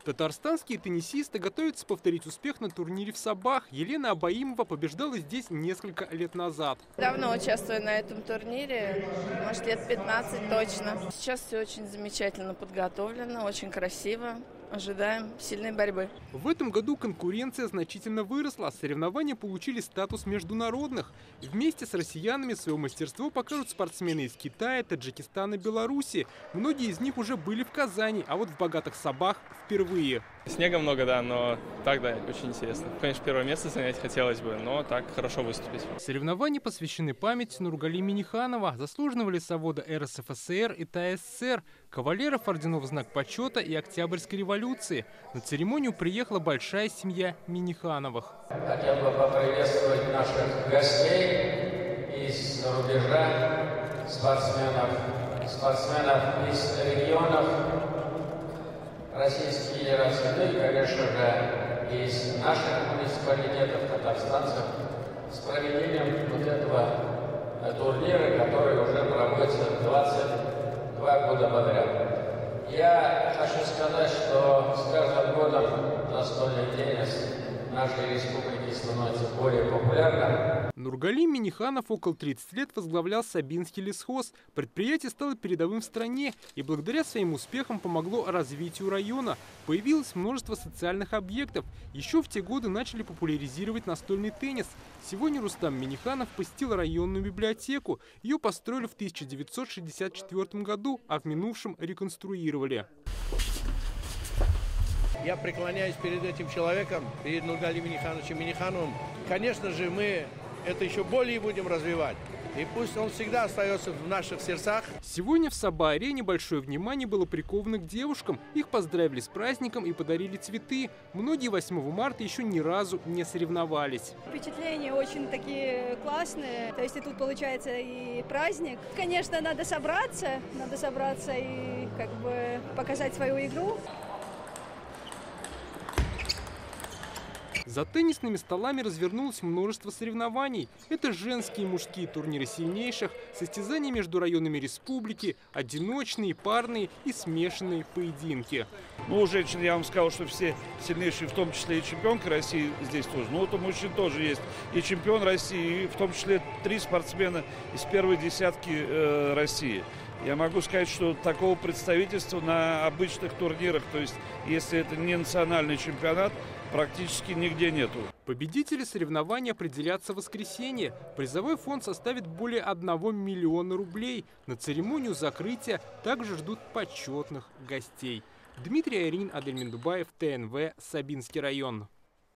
Татарстанские теннисисты готовятся повторить успех на турнире в Сабах. Елена Абаимова побеждала здесь несколько лет назад. Давно участвую на этом турнире, может, лет 15 точно. Сейчас все очень замечательно подготовлено, очень красиво. Ожидаем сильной борьбы. В этом году конкуренция значительно выросла. Соревнования получили статус международных. Вместе с россиянами свое мастерство покажут спортсмены из Китая, Таджикистана, Беларуси. Многие из них уже были в Казани, а вот в богатых Сабах впервые. Снега много, да, но так, да, очень интересно. Конечно, первое место занять хотелось бы, но так хорошо выступить. Соревнования посвящены памяти Нургали Миниханова, заслуженного лесовода РСФСР и ТССР, кавалеров орденов «Знак почета» и Октябрьской революции. На церемонию приехала большая семья Минихановых. Хотел бы поприветствовать наших гостей из рубежа, спортсменов из регионов Российской Федерации, и, конечно же, из наших муниципалитетов, татарстанцев, с проведением вот этого турнира, который уже проводится 22 года подряд. Я хочу сказать, что с каждым годом настольный теннис в нашей республике становится более популярным. Нургали Миниханов около 30 лет возглавлял Сабинский лесхоз. Предприятие стало передовым в стране и благодаря своим успехам помогло развитию района. Появилось множество социальных объектов. Еще в те годы начали популяризировать настольный теннис. Сегодня Рустам Миниханов посетил районную библиотеку. Ее построили в 1964 году, а в минувшем реконструировали. Я преклоняюсь перед этим человеком, перед Нургали Минихановым. Конечно же, мы это еще более будем развивать. И пусть он всегда остается в наших сердцах. Сегодня в Саба-арене большое внимание было приковано к девушкам. Их поздравили с праздником и подарили цветы. Многие 8 марта еще ни разу не соревновались. Впечатления очень такие классные. То есть и тут получается и праздник. Конечно, надо собраться и как бы показать свою игру. За теннисными столами развернулось множество соревнований. Это женские и мужские турниры сильнейших, состязания между районами республики, одиночные, парные и смешанные поединки. Ну, у женщин я вам сказал, что все сильнейшие, в том числе и чемпионка России здесь тоже. Ну, вот у мужчин тоже есть и чемпион России, и в том числе 3 спортсмена из первой десятки России. Я могу сказать, что такого представительства на обычных турнирах, то есть если это не национальный чемпионат, практически нигде нету. Победители соревнований определятся в воскресенье. Призовой фонд составит более 1 миллиона рублей. На церемонию закрытия также ждут почетных гостей. Дмитрий Айрин, Адель Миндубаев, ТНВ, Сабинский район.